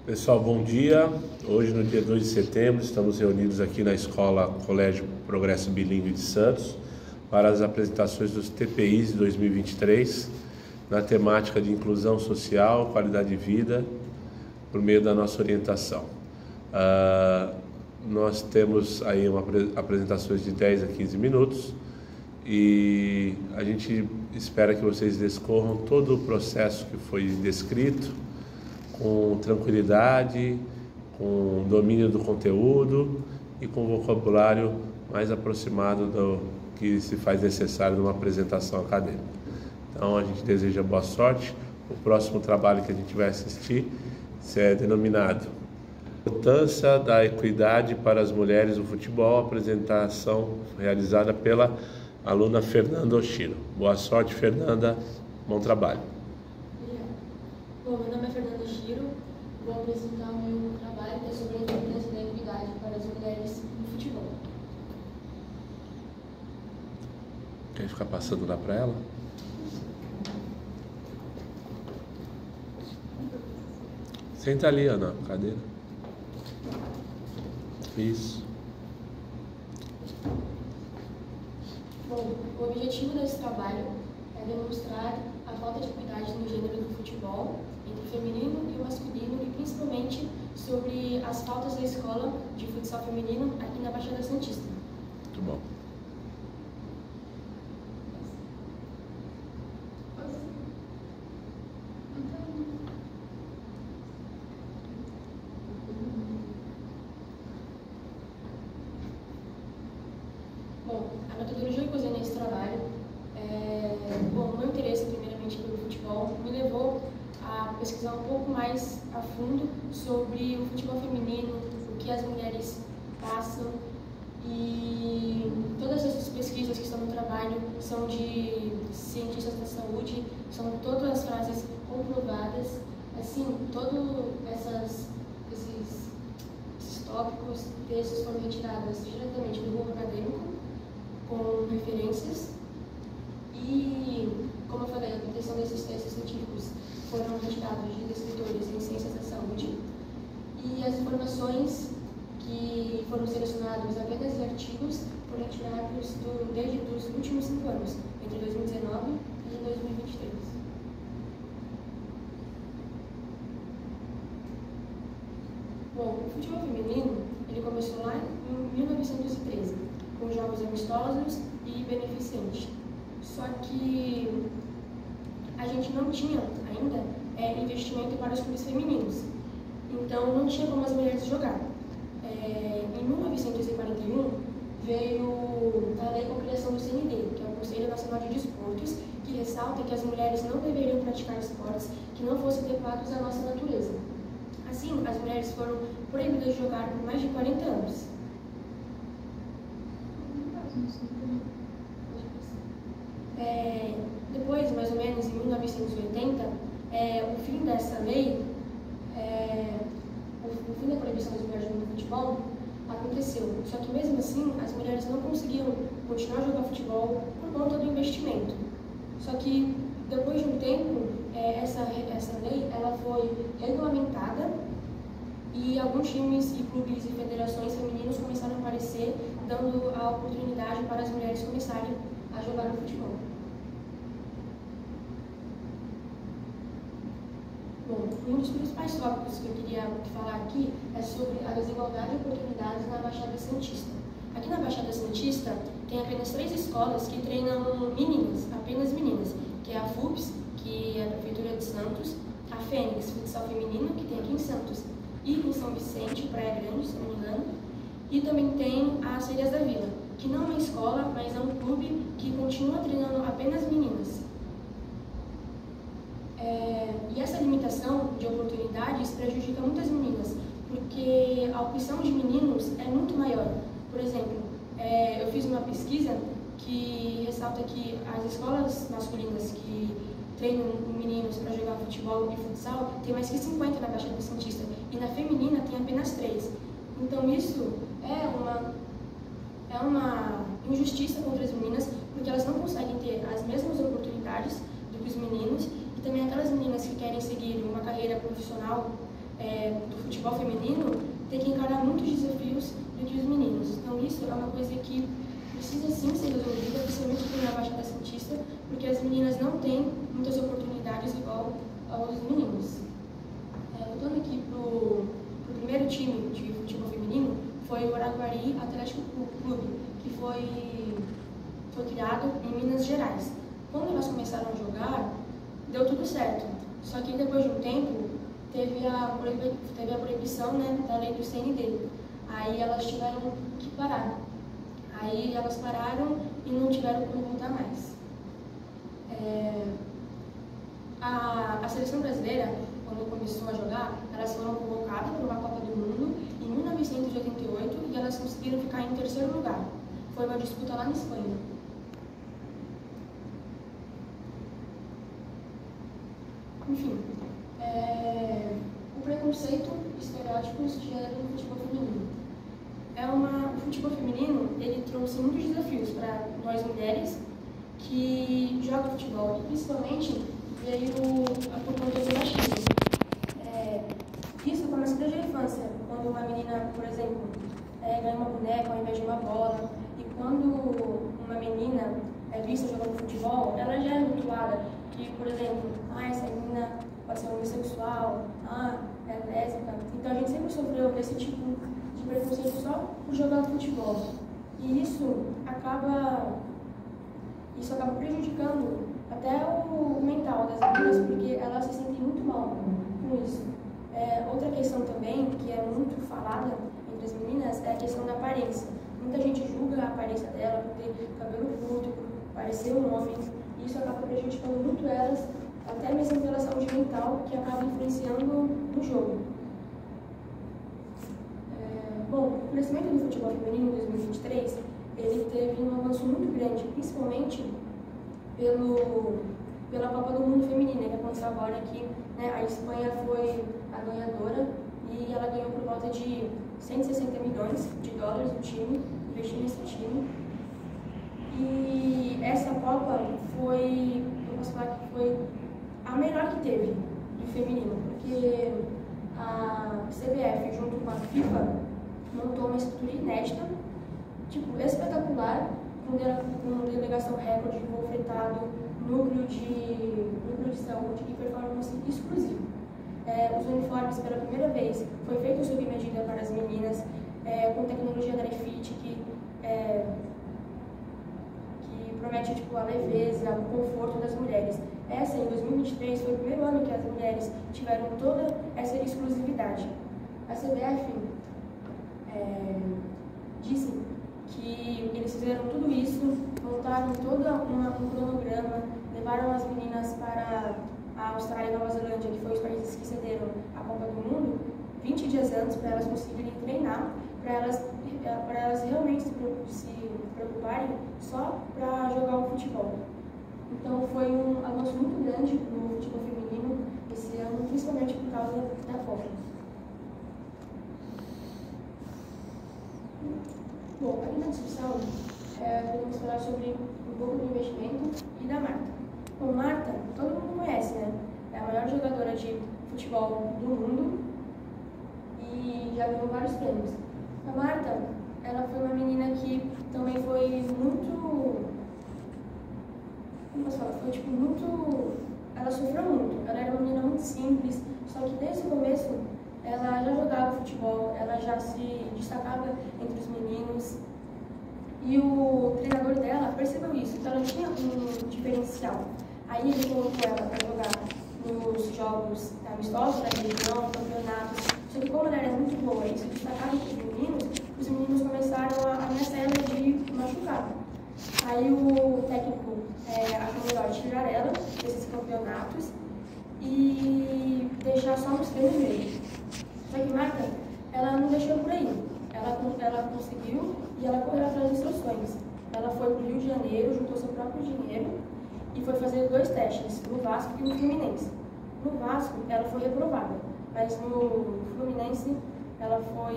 Pessoal, bom dia. Hoje, no dia 2 de setembro, estamos reunidos aqui na Escola Colégio Progresso Bilíngue de Santos para as apresentações dos TPIs de 2023 na temática de inclusão social, qualidade de vida, por meio da nossa orientação. Nós temos aí apresentações de 10 a 15 minutos e a gente espera que vocês descorram todo o processo que foi descrito com tranquilidade, com domínio do conteúdo e com vocabulário mais aproximado do que se faz necessário numa apresentação acadêmica. Então a gente deseja boa sorte. O próximo trabalho que a gente vai assistir é denominado Importância da Equidade para as Mulheres no Futebol, apresentação realizada pela aluna Fernanda Oshiro. Boa sorte, Fernanda, bom trabalho. Bom, meu nome é Fernanda Oshiro, vou apresentar o meu trabalho que é sobre a importância da equidade para as mulheres no futebol. Quer ficar passando lá para ela? Senta ali, Ana, na cadeira. Isso. Bom, o objetivo desse trabalho é demonstrar a falta de equidade no gênero do futebol, entre o feminino e o masculino, e principalmente sobre as faltas da escola de futsal feminino aqui na Baixada Santista. Muito bom. Bom, a metodologia que eu usei nesse trabalho o meu interesse primeiramente pelo futebol me levou a pesquisar um pouco mais a fundo sobre o futebol feminino, o que as mulheres passam, e todas essas pesquisas que estão no trabalho são de cientistas da saúde, são todas as frases comprovadas, assim, todos esses tópicos, textos foram retirados diretamente do Google acadêmico, com referências, e, como eu falei, a proteção desses textos científicos foram retirados de escritores em ciências da saúde, e as informações que foram selecionadas apenas de artigos foram retirados desde os últimos 5 anos, entre 2019 e 2023. Bom, o futebol feminino ele começou lá em 1913, com jogos amistosos e beneficentes. Só que a gente não tinha ainda investimento para os clubes femininos, então não tinha como as mulheres jogar. Em 1941 veio a lei com a criação do CND, que é o Conselho Nacional de Desportos, que ressalta que as mulheres não deveriam praticar esportes que não fossem adequados à nossa natureza. Assim, as mulheres foram proibidas de jogar por mais de 40 anos. Depois, mais ou menos, em 1980, o fim dessa lei, o fim da proibição das mulheres no futebol aconteceu. Só que mesmo assim, as mulheres não conseguiam continuar a jogar futebol por conta do investimento. Só que depois de um tempo, essa lei ela foi regulamentada e alguns times e clubes e federações femininos começaram a aparecer, dando a oportunidade para as mulheres começarem a jogar no futebol. Bom, um dos principais tópicos que eu queria falar aqui é sobre a desigualdade de oportunidades na Baixada Santista. Aqui na Baixada Santista tem apenas 3 escolas que treinam meninas, apenas meninas, que é a FUPS, que é a Prefeitura de Santos, a Fênix, futsal feminino, que tem aqui em Santos, e em São Vicente, Praia Grande, se não me engano, e também tem as Feiras da Vila, que não é uma escola, mas é um clube que continua treinando apenas meninas. E essa limitação de oportunidades prejudica muitas meninas, porque a opção de meninos é muito maior. Por exemplo, eu fiz uma pesquisa que ressalta que as escolas masculinas que treinam meninos para jogar futebol e futsal tem mais que 50 na Baixada Santista, e na feminina tem apenas 3. Então isso é uma injustiça contra as meninas, porque elas não conseguem ter as mesmas oportunidades do que os meninos, e também aquelas meninas que querem seguir uma carreira profissional do futebol feminino tem que encarar muitos desafios do que os meninos. Então isso é uma coisa que precisa sim ser resolvida, principalmente aqui na Baixada Santista, porque as meninas não têm muitas oportunidades igual aos meninos. Voltando aqui pro primeiro time de futebol feminino, foi o Araguari Atlético Clube, que foi criado em Minas Gerais. Quando elas começaram a jogar, deu tudo certo. Só que depois de um tempo, teve a proibição, né, da lei do CND. Aí elas tiveram que parar. Aí elas pararam e não tiveram como voltar mais. A seleção brasileira, quando começou a jogar, elas foram convocadas para uma Copa do Mundo em 1988 e elas conseguiram ficar em terceiro lugar. Foi uma disputa lá na Espanha. Enfim, o preconceito e estereótipos de gênero no futebol feminino. O futebol feminino, ele trouxe muitos desafios para nós mulheres que jogam futebol, e principalmente veio por conta do machismo. Isso começa desde a infância, quando uma menina, por exemplo, ganha uma boneca ao invés de uma bola, e quando uma menina é vista jogando futebol, ela já é rotulada que, por exemplo, essa menina pode ser homossexual, é lésbica. Então a gente sempre sofreu desse tipo de preconceito só por jogar futebol. E isso acaba prejudicando até o mental das meninas, porque elas se sentem muito mal com isso. Outra questão também, que é muito falada entre as meninas, é a questão da aparência. Muita gente julga a aparência dela por ter cabelo curto, por parecer um homem. E isso acaba prejudicando muito elas, até mesmo pela saúde mental, que acaba influenciando no jogo. Bom, o crescimento do futebol feminino em 2023, ele teve um avanço muito grande, principalmente pela Copa do Mundo Feminina, que aconteceu agora aqui, né? A Espanha foi a ganhadora e ela ganhou por volta de 160 milhões de dólares o time, investiu nesse time. E essa Copa eu posso falar que foi a melhor que teve do feminino, porque a CBF, junto com a FIFA, montou uma estrutura inédita, espetacular, com delegação recorde, voo fretado, núcleo de saúde e performance exclusivo. Os uniformes, pela primeira vez, foi feito sob medida para as meninas, com tecnologia da Refit, que promete a leveza, o conforto das mulheres. Essa, em 2023, foi o primeiro ano que as mulheres tiveram toda essa exclusividade. A CBF disse que eles fizeram tudo isso, montaram todo um cronograma, levaram as meninas para a Austrália e Nova Zelândia, que foram os países que cederam a Copa do Mundo, 20 dias antes, para elas conseguirem treinar, para elas realmente se preocuparem só para jogar o futebol. Então foi um avanço muito grande no futebol feminino esse ano, principalmente por causa da Copa. Bom, aqui na discussão, podemos falar sobre um pouco do investimento e da Marta. Bom, Marta, todo mundo conhece, né? É a maior jogadora de futebol do mundo e já ganhou vários prêmios. A Marta, ela foi uma menina que também foi muito... Como posso falar? Foi muito... Ela sofreu muito. Ela era uma menina muito simples, só que desde o começo ela já jogava futebol, ela já se destacava entre os meninos. E o treinador dela percebeu isso, então ela tinha um diferencial. Aí ele colocou ela para jogar nos jogos amistosos da região, campeonatos. Só que como ela era muito boa e se destacava entre os meninos começaram a ameaçar ela de machucar. Aí o técnico achou melhor tirar ela desses campeonatos e deixar só nos treinos mesmo. Só que Marta, ela não deixou por aí. Ela conseguiu e ela correu atrás dos seus sonhos. Ela foi para o Rio de Janeiro, juntou seu próprio dinheiro e foi fazer 2 testes, no Vasco e no Fluminense. No Vasco, ela foi reprovada, mas no Fluminense, ela foi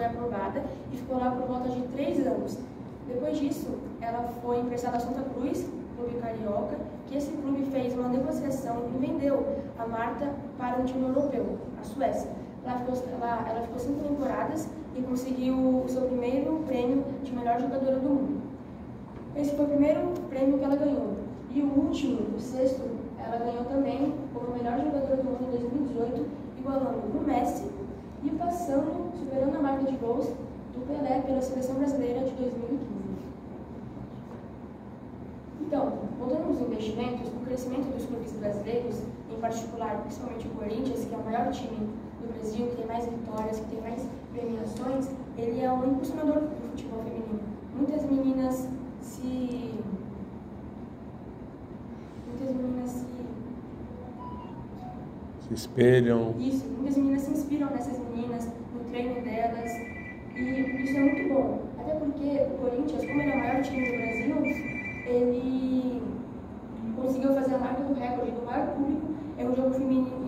aprovada e ficou lá por volta de 3 anos. Depois disso, ela foi emprestada a Santa Cruz, clube carioca, que esse clube fez uma negociação e vendeu a Marta para um time europeu, a Suécia. Ela ficou 5 temporadas e conseguiu o seu primeiro prêmio de melhor jogadora do mundo. Esse foi o primeiro prêmio que ela ganhou. E o último, o sexto, ela ganhou também como melhor jogadora do mundo em 2018, igualando o Messi e superando a marca de gols do Pelé pela seleção brasileira de 2015. Então, voltando aos investimentos, o crescimento dos clubes brasileiros, em particular, principalmente o Corinthians, que é o maior time do Brasil, que tem mais vitórias, que tem mais premiações, ele é um impulsionador do futebol feminino. Muitas meninas se espelham. Isso, muitas meninas se inspiram nessas meninas, no treino delas, e isso é muito bom. Até porque o Corinthians, como ele é o maior time do Brasil, ele conseguiu fazer a marca do recorde do maior público em um jogo feminino